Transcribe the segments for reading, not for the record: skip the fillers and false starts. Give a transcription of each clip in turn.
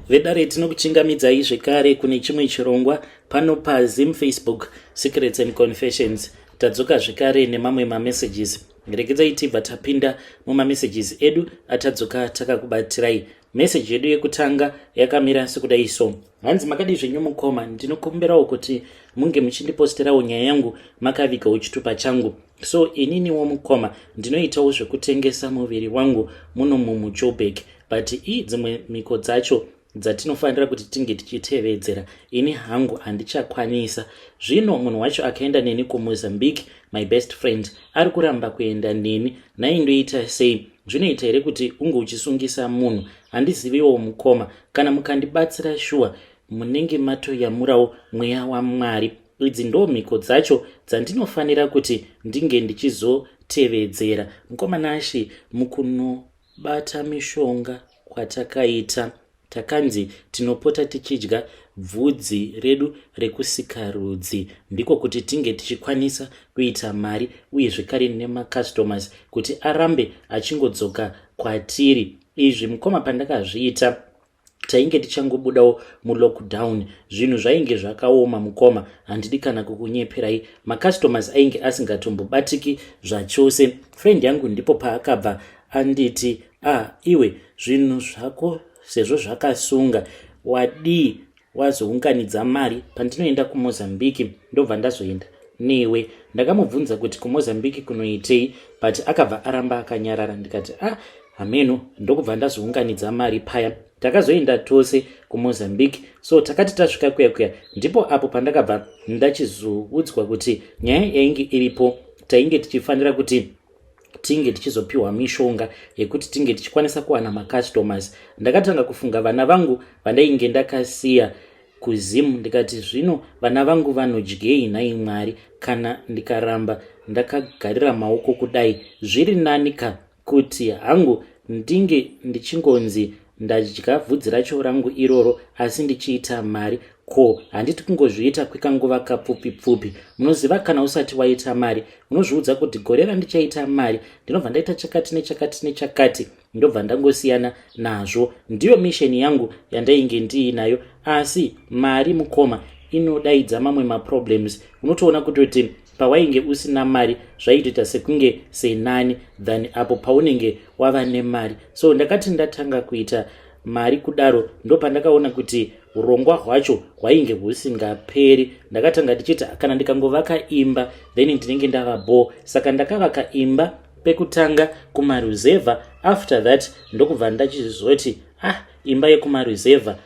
Vedare tinokuchingamidzai zvekare kune chimwe chirongwa pano paZim Facebook Secrets and Confessions. Tadzoka zvekare nemamwe mamessages. Regai tibva tapinda mumamessages edu atadzoka takakubatirai. Message yedu yekutanga yakamira sekudai so. Hanzi makadi zvenyu mukoma, ndinokumbirawo kuti munge muchindiposterawo nyaya yangu makavikawo chitupa changu. So ininiwo mukoma ndinoitawo zvekutengesa muviri wangu muno muJoburg. But dzimwe miko dzacho dzatinofanira kuti tinge tichitevedzera ini hangu handichakwanisa. Zvino munhu wacho akaenda neni kuMozambique, my best friend ari kuramba kuenda neni, naindoita sei? Zvinoita here kuti unge uchisungisa munhu? Handiziviwo mukoma, kana mukandibatsira shuwa munenge matoyamurawo mweya waMwari. Idzi ndo mhiko dzacho dzandinofanira kuti ndinge ndichizotevedzera. Mukoma Nashi, mukunobata mishonga kwatakaita, takanzi tinopota tichidya bvudzi redu rekusika rudzi, ndiko kuti tinge tichikwanisa kuita mari uye zvekare nemakastomers kuti arambe achingodzoka kwatiri. Izvi mukoma pandakazviita tainge tichangobudawo mulockdown, zvinhu zvainge zvakaoma mukoma, handidi kana kukunyeperai. Makastomers ainge asingatombobatiki zvachose. Friend yangu ndipo paakabva anditi, iwe zvinhu zvako sezvo zvakasunga, wadii wazounganidza mari pandinoenda kuMozambique? Ndobva ndazoenda newe. Ndakamubvunza kuti kuMozambique kunoitei, but akabva aramba akanyarara. Ndikati hameno, ndokubva ndazounganidza mari paya. Takazoenda tose kuMozambique, so takati tasvika kuya ndipo apo pandakabva ndachizoudzwa kuti nyaya yainge iripo tainge tichifanira kuti tinge tichizopiwa mishonga yekuti tinge tichikwanisa kuwana makastomers. Ndakatanga kufunga vana vangu vandainge ndakasiya kuZim, ndikati zvino vana vangu vanodyei nhai Mwari kana ndikaramba ndakagarira maoko kudai? Zviri nanika kuti hangu ndinge ndichingonzi ndadya bvudzi racho rangu iroro asi ndichiita mari. Ko, handiti kungozviita kwekanguva kapfupi. Munoziva kana usati waita mari unozviudza kuti gore randichaita mari ndinobva ndaita chakati nechakati, ndobva ndangosiyana nazvo. Ndiyo misheni yangu yandainge ndiinayo, asi mari mukoma inodaidza mamwe maproblems. Unotoona kutoti pawainge usina mari zvaitoita sekunge senani than apo paunenge wava nemari. So ndakati ndatanga kuita mari kudaro ndopandakaona kuti urongwa hwacho hwainge husingaperi. Ndakatanga ndichiti kana ndikangovaka imba then ndinenge ndava bore. Saka ndakavaka imba pekutanga kumaruzevha. After that ndokubva ndachizoti imba yekumaruzevha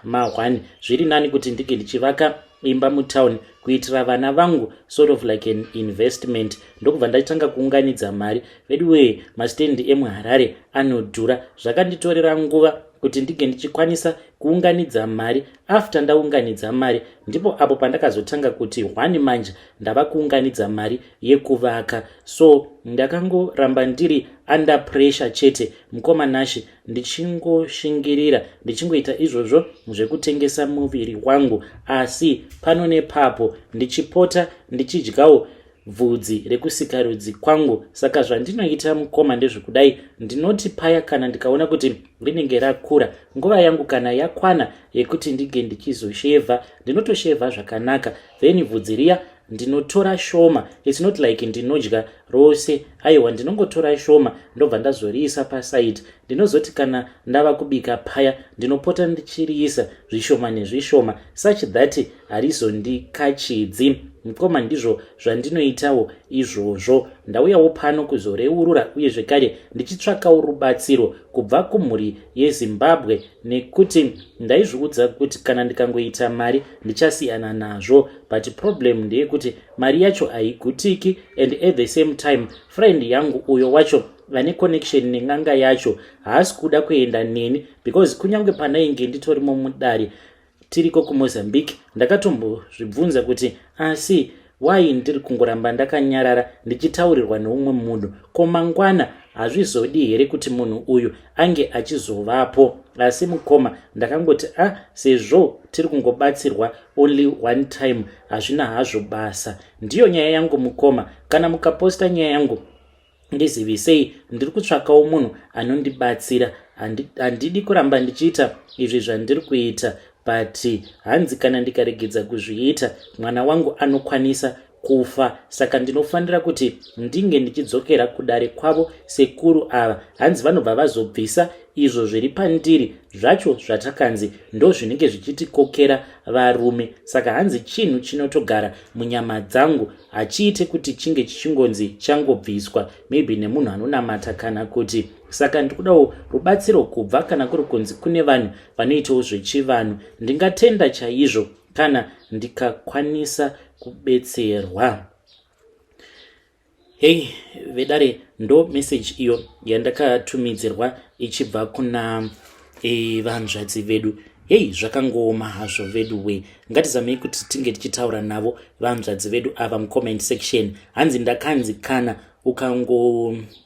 mahwani, zviri nani kuti ndinge ndichivaka imba mutown kuitira vana vangu, sort of like an investment. Ndokubva ndachitanga kuunganidza mari. Anyway, mastendi emuHarare anodhura. Zvakanditorera nguva kuti ndige ndichikwanisa kuunganidza mari. After ndaunganidza mari ndipo apo pandakazotanga kuti hwani manje ndava kuunganidza mari yekuvaka. So ndakangoramba ndiri under pressure chete mukoma Nashi, ndichingoshingirira ndichingoita izvozvo zvekutengesa muviri wangu, asi pano nepapo ndichipota ndichidyawo bvudzi rekusika rudzi kwangu. Saka zvandinoita mukoma ndezvekudai, ndinoti paya kana ndikaona kuti rinenge rakura, nguva yangu kana yakwana yekuti ndige ndichizoshevha, ndinotoshevha zvakanaka, then bvudzi riya ndinotora shoma. It's not like ndinodya rose, aiwa, ndinongotora shoma ndobva ndazoriisa paside. Ndinozoti kana ndava kubika paya ndinopota ndichiriisa zvishoma nezvishoma, such that harizondikachidzi. Mukoma ndizvo zvandinoitawo izvozvo. Ndauyawo pano kuzoreurura uye zvekare ndichitsvakawo rubatsiro kubva kumhuri yeZimbabwe, nekuti ndaizviudza kuti kana ndikangoita mari ndichasiyana nazvo. But problem ndeyekuti mari yacho haigutiki, and at the same time friend yangu uyo wacho vane connection neng'anga yacho haasi kuda kuenda neni, because kunyange panainge nditorimo mudare tiriko kuMozambique ndakatombozvibvunza kuti asi why ndiri kungoramba ndakanyarara ndichitaurirwa neumwe munhu? Ko mangwana hazvizodi here kuti munhu uyu ange achizovapo? Asi mukoma ndakangoti sezvo tiri kungobatsirwa only one time hazvina hazvo basa. Ndiyo nyaya yangu mukoma. Kana mukaposta nyaya yangu ndizivisei, ndiri kutsvakawo munhu anondibatsira. Handidi kuramba ndichiita izvi zvandiri kuita, but hanzi kana ndikaregedza kuzviita mwana wangu anokwanisa kufa. Saka ndinofanira kuti ndinge ndichidzokera kudare kwavo sekuru ava. Hanzi vanobva vazobvisa izvo zviri pandiri zvacho zvatakanzi ndo zvinenge zvichitikokera varume. Saka hanzi chinhu chinotogara munyama dzangu hachiite kuti chinge chichingonzi changobviswa maybe nemunhu anonamata kana kuti. Saka ndikudawo rubatsiro kubva kana kuri kunzi kune vanhu vanoitawo zvechivanhu. Ndingatenda chaizvo kana ndikakwanisa kubetserwa. Hei vedare, ndo message iyo yandakatumidzirwa ichibva kuna vanzvadzi vedu. Hei, zvakangooma hazvo vedu we. Ngatizamei kuti tinge tichitaura navo vanzvadzi vedu ava mucomment section. Hanzi ndakanzi kana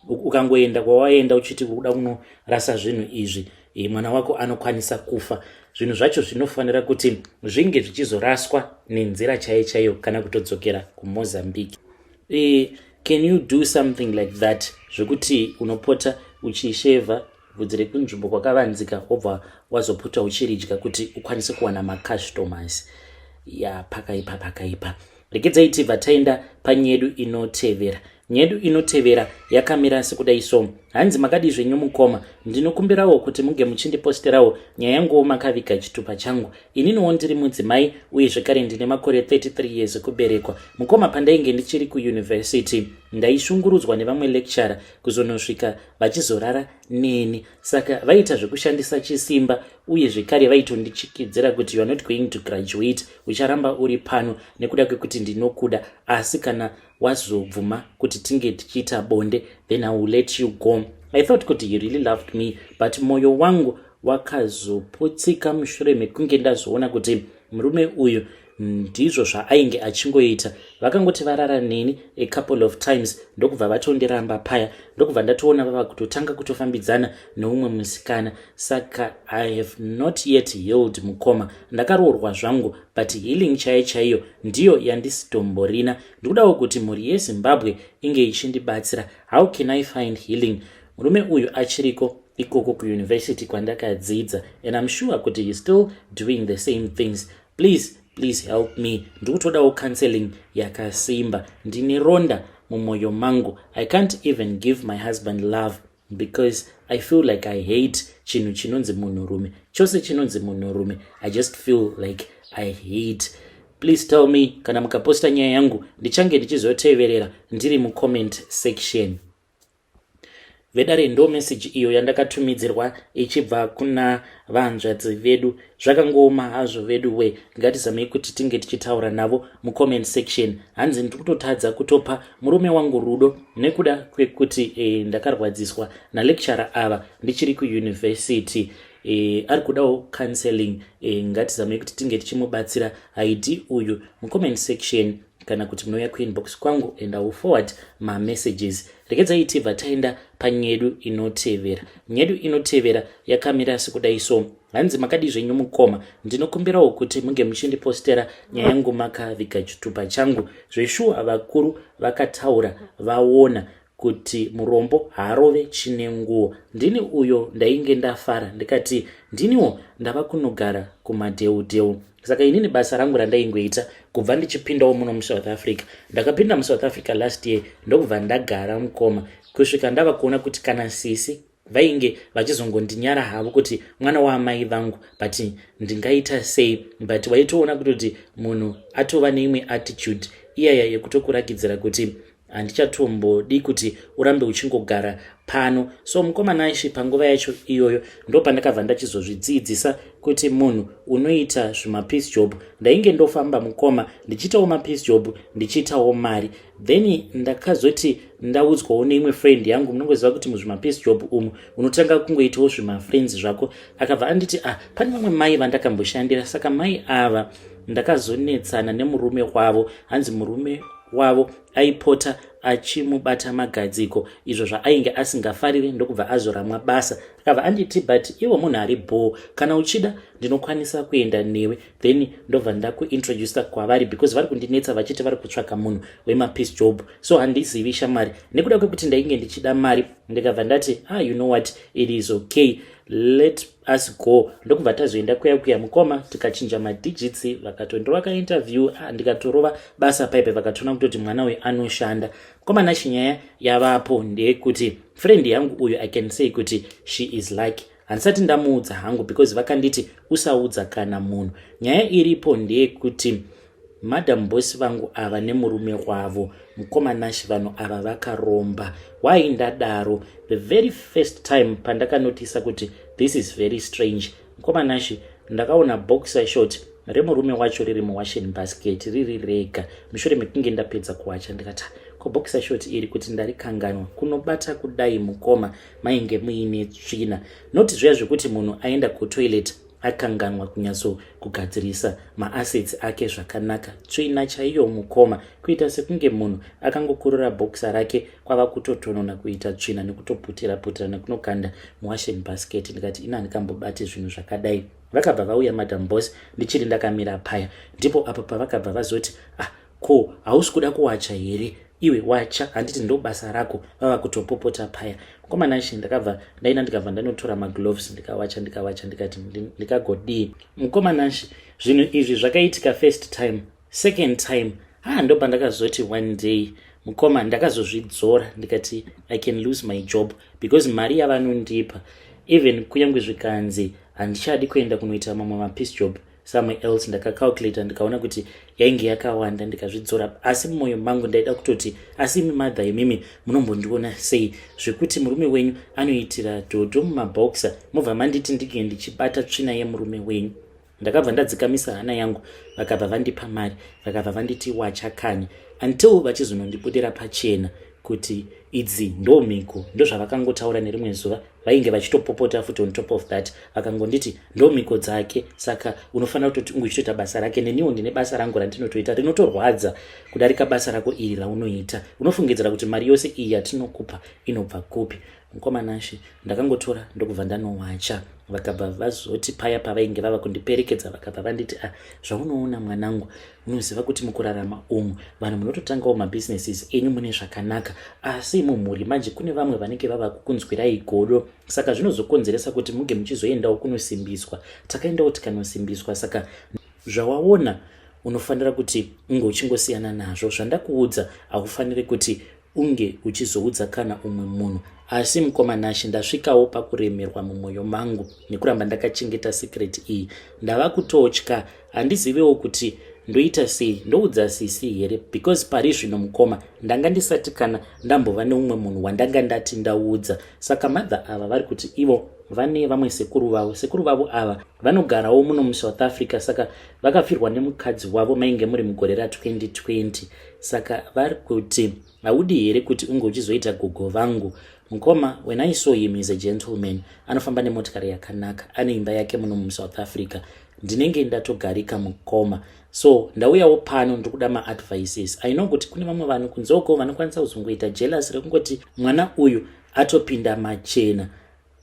ukangoenda kwawaenda uchiti kuda kunorasa zvinhu izvi, mwana wako anokwanisa kufa. Zvinhu zvacho zvinofanira kuti zvinge zvichizoraswa nenzira chaiyo kana kutodzokera kuMozambique. Can you do something like that? Zvekuti unopota uchisheva bvudzi rekunzvimbo kwakavanzika wobva wazopota uchiridya kuti ukwanise kuwana macustomers. Pakaipa. Regedzai tibva taenda panyedu inotevera. Nyedu inotevera yakamira sekudai so. Hanzi makadi zvenyu mukoma, ndinokumbirawo kuti munge muchindiposterawo nyaya yangu makaviga chitupa changu. Ininiwo ndiri mudzimai uye zvekare ndine makore 33 years ekuberekwa. Mukoma pandainge ndichiri kuuniversity ndaishungurudzwa nevamwe lecturer kuzonosvika vachizorara neni. Saka vaita zvekushandisa chisimba uye zvekare vaitondichikidzira kuti you are not going to graduate, ucharamba uri pano nekuda kwekuti ndinokuda, asi kana wazobvuma kuti tinge tichiita bonde then I will let you go. I thought kuti you really loved me, but moyo wangu wakazoputsika mushure mekunge ndazoona kuti murume uyu ndizvo zvaainge achingoita. Vakangoti varara neni a couple of times ndokubva vatondiramba paya, ndokubva ndatoona vava kutotanga kutofambidzana neumwe musikana. Saka I have not yet healed mukoma. Ndakaroorwa zvangu, but healing chaiyo ndiyo yandisitomborina. Ndikudawo kuti mhuri yeZimbabwe inge ichindibatsira. How can I find healing? Murume uyu achiriko ikoko kuuniversity kwandakadzidza, and I'm sure kuti he's still doing the same things. Please help me. Ndikutodawo counseling yakasimba. Ndine ronda mumoyo mangu. I can't even give my husband love because I feel like I hate chinhu chinonzi munhurume. Chose chinonzi munhurume, I just feel like I hate. Please tell me, kana mukaposta nyaya yangu ndichange ndichizoteverera ndiri mucomment section. Vedare, ndo message iyo yandakatumidzirwa ichibva kuna vanzvadzi vedu. Zvakangooma hazvo vedu we. Ngatizamei kuti tinge tichitaura navo mucomment section. Hanzi ndikutotadza kutopa murume wangu rudo nekuda kwekuti ndakarwadziswa nalecturer ava ndichiri kuuniversity. Ari kudawo counseling. Ngatizamei kuti tinge tichimubatsira ID uyu mucomment section kana kuti munouya kuinbox kwangu and I will forward my messages. Regedzai tibva taenda panyedu inotevera. Nyedu inotevera yakamira sekudai so. Hanzi makadi zvenyu mukoma, ndinokumbirawo kuti munge muchindipostera nyaya yangu makaviga chitupa changu. Zveshuwa vakuru vakataura vaona kuti murombo harove chine nguo. Ndini uyo ndainge ndafara ndikati ndiniwo ndava kunogara kumadheudheu. Saka inini basa rangu randaingoita kubva ndichipindawo muno muSouth Africa. Ndakapinda muSouth Africa last year ndokubva ndagara mukoma kusvika ndava kuona kuti kana sisi vainge vachizongondinyara havo kuti mwana waamai vangu, but ndingaita sei. But waitoona kuti munhu atova neimwe attitude iyaya yekutokurakidzira kuti handichatombodi kuti urambe uchingogara pano. So mukomana aishi panguva yacho iyoyo ndo pandakabva ndachizozvidzidzisa kuti munhu unoita zvimapiece job. Ndainge ndofamba mukoma ndichitawo mapiece job ndichitawo mari. Then ndakazoti ndaudzwawo neimwe friend yangu, munongoziva kuti muzvimapiece job umu unotanga kungoitawo zvimafriends zvako. Akabva anditi pane vamwe mai vandakamboshandira. Saka mai ava ndakazonetsana nemurume wavo. Hanzi murume wavo aipota achimubata magadziko, izvo zvaainge asingafariri ndokubva azoramwa basa. Akabva anditi but iwo munhu ari bhoo, kana uchida ndinokwanisa kuenda newe, then ndobva ndakuintroduceta kwavari because vari kundinetsa vachiti vari kutsvaka munhu wemapeace job, so handizivi shamari. Nekuda kwekuti ndainge ndichida mari, ndikabva ndati you know what, it is okay, let us go. Ndokubva tazoenda kuya mukoma tikachinja madigits, vakatondovaka interview, ndikatorova basa paipe, vakatoona kutoti mwana uyu anoshanda. Mukoma chinyaya yavapo ndeyekuti friend yangu uyu I can say kuti she is lucky. Handisati ndamuudza hangu because vakanditi usaudza kana munhu. Nyaya iripo ndeyekuti madam boss vangu ava nemurume wavo, mukoma vanhu ava vakaromba. Why ndadaro? The very first time pandakanotisa kuti this is very strange, mukoma ndakaona boxer short remurume wacho riri muwashing basket riri rega. Mushure mekunge ndapedza kuwacha ndikati ko boxer short iri kuti ndarikanganwa, kunobata kudai mukoma mainge muine tsvina. Noti zviya zvekuti munhu aenda kutoilet akanganwa kunyatso kugadzirisa maassets ake zvakanaka, tsvina chaiyo mukoma, kuita sekunge munhu akangokurura boxer rake kwava kutotonona kuita tsvina nekutoputira nekunokanda muwashing basket. Ndikati ina handikambobati zvinhu zvakadai. Vakabva vauya madam boss, ndichiri ndakamira paya, ndipo apo pavakabva vazoti ko hausi kuda kuwacha here? Iwe wacha, handiti ndo basa rako. Vava kutopopota paya. Mukoma ndakabva ndaina ndikabva ndanotora magloves ndikawacha ndikati ndikagodii. Mukoma zvinhu izvi zvakaitika first time. Second time ndopa ndakazoti one day mukoma ndakazozvidzora ndikati I can lose my job because mari yavanondipa even kunyange zvikanzi handichadi kuenda kunoita mamwe mapeace job somewhere else, ndakacalculate ndikaona kuti yainge yakawanda ndikazvidzora. Asi mumwoyo mangu ndaida kutoti asi mother imimi munombondiona sei zvekuti murume wenyu anoitira dhodho mumaboxer mobva manditi ndike ndichibata tsvina yemurume wenyu. Ndakabva ndadzikamisa hana yangu, vakabva vandipa mari, vakabva vanditi wachakanya until vachizonondibudira pachena kuti idzi ndo mhiko, ndo zvavakangotaura nerimwe zuva. Vainge vachitopopota futi on top of that, vakangonditi ndo mhiko dzake, saka unofanira kutoti ungochitoita basa rake, neniwo ndine basa rangu randinotoita rinotorwadza kudarika basa rako iri raunoita. Unofungidzira kuti mari yose iyi yatinokupa inobva kupi? Mukoma ndakangotora ndokubva ndanowacha. Vakabva vazoti paya pavainge vava kundiperekedza, vakabva vanditi zvaunoona mwanangu, unoziva kuti mukurarama umu vanhu munototangawo mabusinesses enyu mune zvakanaka, asi mumhuri manje kune vamwe vanenge vava kukunzwirai godo, saka zvinozokonzeresa kuti muge muchizoendawo kunosimbiswa. Takaendawo tikanosimbiswa, saka zvawaona unofanira kuti unge uchingosiyana nazvo. Zvandakuudza haufaniri kuti unge uchizoudza kana umwe munhu. Asi mukoma ndasvikawo pakuremerwa mumwoyo mangu nekuramba ndakachengeta secret iyi. Ndava kutotya, handizivewo kuti ndoita sei, ndoudza sisi here, because pari zvino mukoma ndanga ndisati kana ndambova neumwe munhu wandanga ndati ndaudza. Saka mother ava vari kuti ivo vane vamwe sekuru vavo ava vanogarawo muno muSouth Africa, saka vakafirwa nemukadzi wavo mainge muri mugore ra2020. Saka vari kuti haudi here kuti unge uchizoita gogo vangu. Mukoma, when I saw him, is a gentleman, anofamba nemotikari yakanaka, ane imba yake muno muSouth Africa. Ndinenge ndatogarika mukoma, so ndauyawo pano ndikuda maadvices. I know kuti kune vamwe vanhu kunzoko vanokwanisa kuzongoita jealous rekungoti mwana uyu atopinda machena,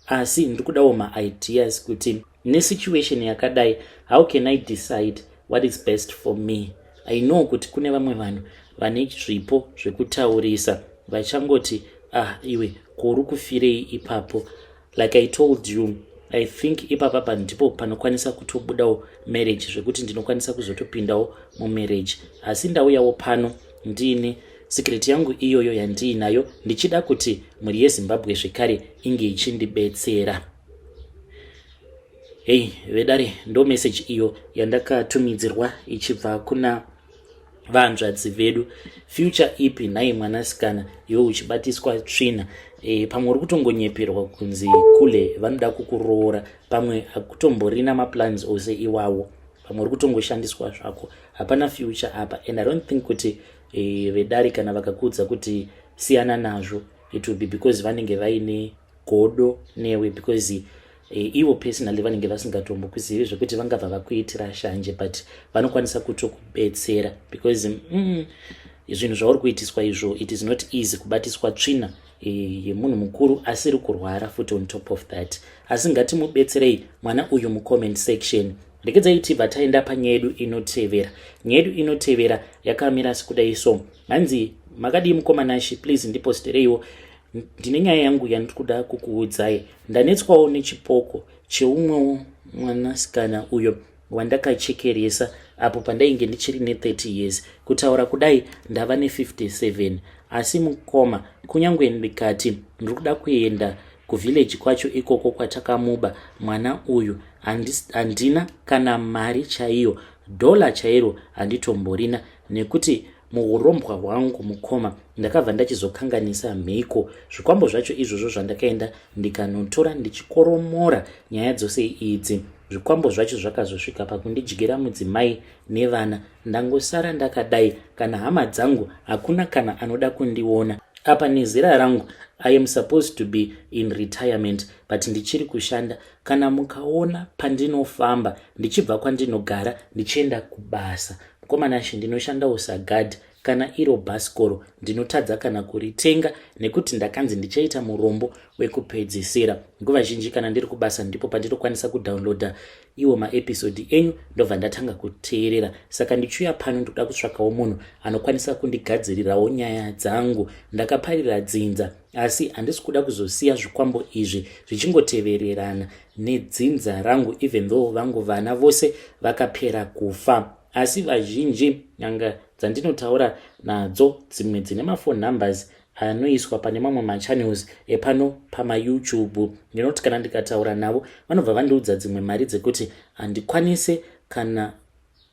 asi ndikudawo maideas kuti nesituation yakadai how can I decide what is best for me. I know kuti kune vamwe vanhu vane zvipo zvekutaurisa vachangoti iwe kuri kufirei ipapo. Like I told you, I think ipapa ndipo panokwanisa kutobudawo marriage, zvekuti ndinokwanisa kuzotopindawo mumarriage. Asi ndauyawo pano ndine secret yangu iyoyo yandiinayo, ndichida kuti muri yeZimbabwe zvekare inge ichindibetsera. Hey vedare, ndo message iyo yandakatumidzirwa ichibva kuna vanzvadzi vedu. Future ipi nhai mwanasikana, iwe uchibatiswa tsvina, pamwe uri kutongonyeperwa kunzi kule vanoda kukuroora, pamwe akutomborina maplans ose iwawo, pamwe uri kutongoshandiswa zvako, hapana future apa. And I don't think kuti vedare kana vakakuudza kuti siyana nazvo, it will be because vanenge vaine godo newe, because ivo personally vanenge vasingatombokuzivi zvekuti vangabva vakuitira shanje, but vanokwanisa kutokubetsera because zvinhu zvauri kuitiswa izvo it is not easy kubatiswa tsvina yemunhu mukuru asiri kurwara futi on top of that. Asi ngatimubetserei mwana uyu mucomment section. Regedzai tibva taenda panyaya yedu inotevera. Nyaya yedu inotevera yakamira sekudai so. Hanzi makadii mukomanashi, please ndipostereiwo. Ndine nyaya yangu yandiri kuda kukuudzai. Ndanetswawo nechipoko cheumwewo mwanasikana uyo wandakachekeresa apo pandainge ndichiri ne30 years. Kutaura kudai ndava ne57. Asi mukoma, kunyange ndikati ndiri kuda kuenda kuvillage kwacho ikoko kwatakamuba mwana uyu, handina kana mari chaiyo, dola chairo handitomborina, nekuti muurombwa hwangu mukoma ndakabva ndachizokanganisa mhiko. Zvikwambo zvacho izvozvo zvandakaenda ndikanotora ndichikoromora nyaya dzose idzi. Zvikwambo zvacho zvakazosvika pakundidyira mudzimai nevana. Ndangosara ndakadai, kana hama dzangu hakuna kana anoda kundiona. Apa nezera rangu I am supposed to be in retirement, but ndichiri kushanda. Kana mukaona pandinofamba ndichibva kwandinogara ndichienda kubasa, mukomanashi ndinoshanda usagad kana iro bhasikoro ndinotadza kana kuritenga, nekuti ndakanzi ndichaita murombo wekupedzisira. Nguva zhinji kana ndiri kubasa ndipo pandinokwanisa kudownloada iwo maepisodi enyu ndobva ndatanga kuteerera. Saka ndichiuya pano ndoda kutsvakawo munhu anokwanisa kundigadzirirawo nyaya dzangu. Ndakaparira dzinza, asi handisi kuda kuzosiya zvikwambo izvi zvichingotevererana nedzinza rangu, even though vangu vana vose vakapera kufa. Asi vazhinji nyanga dzandinotaura nadzo dzimwe dzine mafone numbers anoiswa pane mamwe machannels epano pamaYouTube. Ndinoti kana ndikataura navo vanobva vandiudza dzimwe mari dzekuti handikwanise kana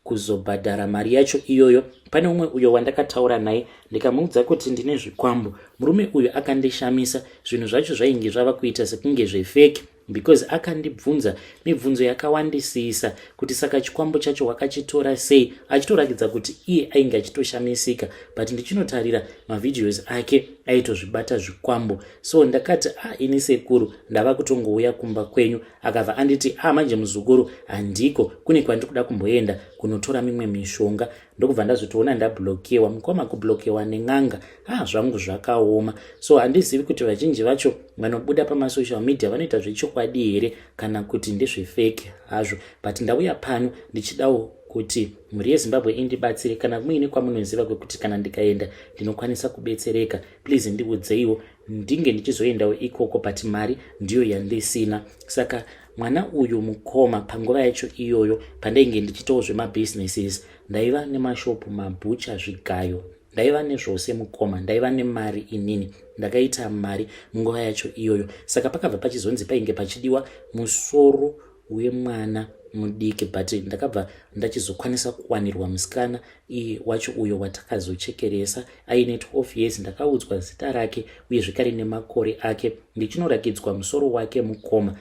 kuzobhadhara mari yacho iyoyo. Pane umwe uyo wandakataura naye ndikamuudza kuti ndine zvikwambo. Murume uyu akandishamisa, zvinhu zvacho zvainge zvava kuita sekunge zvefeki, because akandibvunza mibvunzo yakawandisisa kuti saka chikwambo chacho wakachitora sei, achitorakidza kuti iye ainge achitoshamisika, but ndichinotarira mavideos ake aitozvibata zvikwambo. So ndakati ini sekuru ndava kutongouya kumba kwenyu. Akabva anditi manje muzukuru handiko, kune kwandiri kuda kumboenda kunotora mimwe mishonga. Ndokubva ndazotoona ndablokewa. Mukoma kublokewa nen'anga zvangu zvakaoma. So handizivi kuti vazhinji vacho vanobuda pamasocial media vanoita zvechokwadi here kana kuti ndezvefeki hazvo, but ndauya pano ndichidawo kuti mhuri yeZimbabwe indibatsire. Kana muine kwamunoziva kwekuti kana ndikaenda ndinokwanisa kubetsereka, please ndiudzeiwo ndinge ndichizoendawo ikoko, but mari ndiyo yandisina. Saka mwana uyu mukoma panguva yacho iyoyo pandainge ndichitawo zvemabusinesses, ndaiva nemashopu, mabhucha, zvigayo, ndaiva nezvose mukoma, ndaiva nemari inini, ndakaita mari munguva yacho iyoyo. Saka pakabva pachizonzi painge pachidiwa musoro wemwana mudiki, but ndakabva ndachizokwanisa kuwanirwa musikana iye wacho uyo watakazochekeresa aine 12 years. Ndakaudzwa zita rake uye zvekare nemakore ake, ndichinorakidzwa musoro wake mukoma.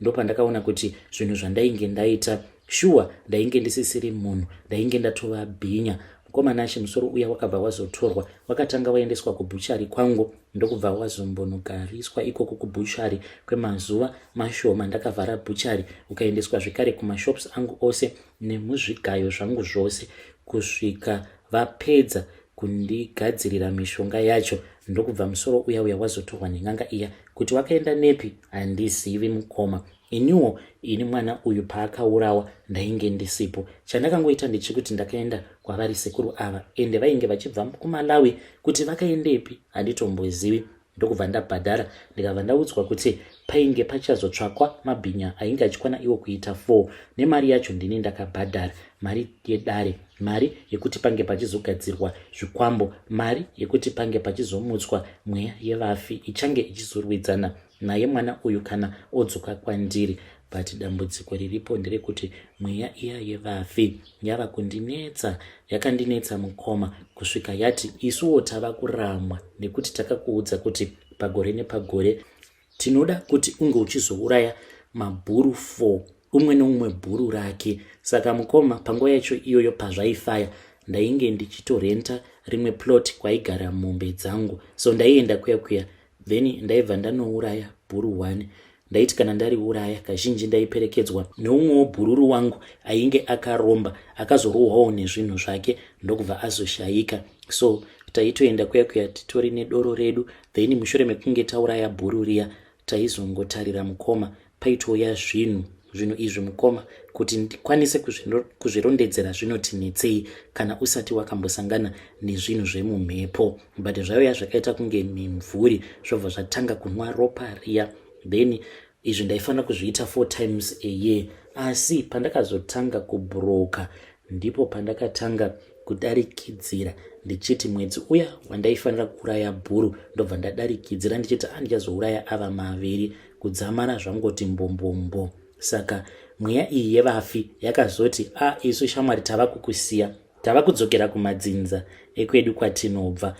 Ndopandakaona kuti zvinhu zvandainge ndaita sure ndainge ndisisiri munhu, ndainge ndatova bhinya. Mukomanashi musoro uya wakabva wazotorwa, wakatanga waendeswa kubhuchari kwangu, ndokubva wazombonogariswa ikoko kubhuchari kwemazuva mashoma. Ndakavhara bhuchari, ukaendeswa zvekare kumashops angu ose nemuzvigayo zvangu zvose, kusvika vapedza kundigadzirira mishonga yacho. Ndokubva musoro uya wazotorwa nen'anga iya. Kuti wakaenda nepi handizivi mukoma. Iniwo ini mwana uyu paakaurawa ndainge ndisipo. Chandakangoita ndechekuti ndakaenda kwavari sekuru ava, ende vainge vachibva kuMalawi. Kuti vakaendepi handitombozivi. Ndokubva ndabhadhara, ndikabva ndaudzwa kuti painge pachazotsvakwa mabhinya ainge achikwana iwo kuita 4, nemari yacho ndini ndakabhadhara. Mari yedare, mari yekuti pange pachizogadzirwa zvikwambo, mari yekuti pange pachizomutswa mweya yevafi ichange ichizorwidzana naye mwana uyu kana odzoka kwandiri. But dambudziko riripo nderekuti mweya iya yevafi yava kundinetsa, yakandinetsa mukoma, kusvika yati isuwo tava kuramwa, nekuti takakuudza kuti pagore nepagore tinoda kuti unge uchizouraya mabhuru 4, umwe neumwe bhuru rake. Saka mukoma panguva yacho iyoyo pazvaifaya, ndainge ndichitorenta rimwe plot kwaigara mombe dzangu. So ndaienda kuya then ndaibva ndanouraya bhuru 1. Ndaiti kana ndariuraya kazhinji ndaiperekedzwa neumwewo bhururu wangu ainge akaromba, akazorohwawo nezvinhu zvake, ndokubva azoshayika. so taitoenda kuya titori nedoro redu, then mushure mekunge tauraya bhuru riya taizongotarira mukoma paitouya zvinhu izvi mukoma kuti ndikwanise kuzvirondedzera zvinoti netsei kana usati wakambosangana nezvinhu zvemumhepo. But zvaiya zvakaita kunge mimvuri, zvobva zvatanga kunwa ropa riya. Then izvi ndaifanira kuzviita 4 times a year, asi pandakazotanga kubhuroka ndipo pandakatanga kudarikidzira ndichiti mwedzi uya wandaifanira kuuraya bhuru ndobva ndadarikidzira ndichiti ndichazouraya ava maviri kudzamara zvangoti mbombombo. Saka mweya iyi yevafi yakazoti isu shamwari tava kukusiya, tava kudzokera kumadzinza ekwedu kwatinobva.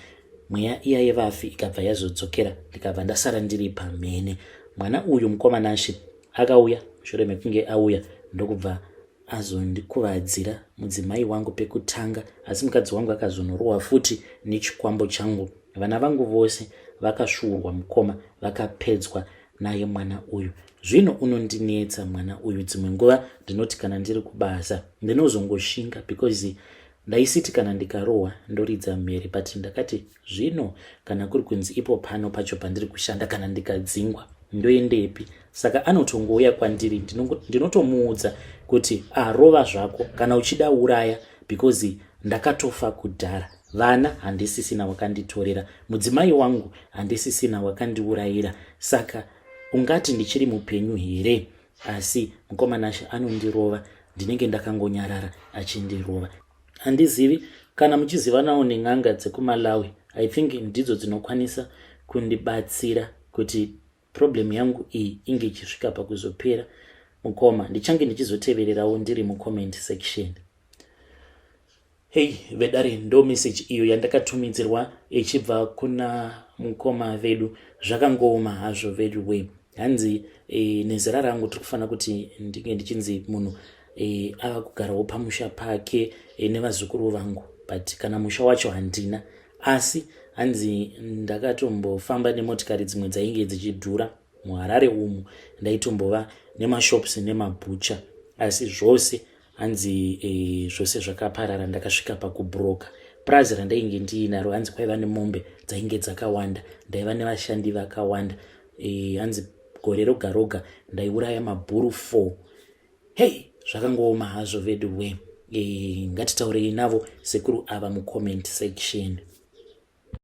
Mweya iya yevafi ikabva yazodzokera, ndikabva ndasara ndiri pamhene. Mwana uyu mukomanashi akauya, shure mekunge auya ndokubva azondikuvadzira mudzimai wangu pekutanga, asi mukadzi wangu akazonorohwa futi nechikwambo changu. Vana vangu vose vakasvuurwa mukoma, vakapedzwa naye mwana uyu. Zvino unondinetsa mwana uyu. Dzimwe nguva ndinoti kana ndiri kubasa ndinozongoshinga because ndaisiti kana ndikarohwa ndoridza mhere, but ndakati zvino kana kuri kunzi ipo pano pacho pandiri kushanda kana ndikadzingwa ndoendepi. Saka anotongouya kwandiri, ndinotomuudza kuti rova zvako kana uchida uraya because ndakatofa kudhara. Vana handisisina wakanditorera, mudzimai wangu handisisina wakandiurayira, saka ungati ndichiri mupenyu here? Asi mukomanashi anondirova, ndinenge ndakangonyarara achindirova. Handizivi kana muchizivanawo nen'anga dzekuMalawi, I think ndidzo dzinokwanisa kundibatsira kuti problem yangu iyi inge ichisvika pakuzopera. Mukoma, ndichange ndichizotevererawo ndiri mucomment section. Hey vedare, ndo message iyo yandakatumidzirwa ichibva kuna mukoma vedu. Zvakangooma hazvo vedu we. Hanzi nezera rangu tikufanira kuti ndinge ndichinzi munhu ava kugarawo pamusha pake nevazukuru vangu, but kana musha wacho handina. Asi hanzi ndakatombofamba nemotikari dzimwe dzainge dzichidhura muHarare umu, ndaitombova nemashops nemabhucha, asi zvose hanzi zvose zvakaparara. Ndakasvika pakubhuroka. Prazi randainge ndiinaro hanzi kwaiva nemombe dzainge dzakawanda, ndaiva nevashandi vakawanda. Hanzi gore roga roga ndaiuraya mabhuru 4. Hey, zvakangooma hazvo vedu we. Ngatitaurei navo sekuru ava mucomment section.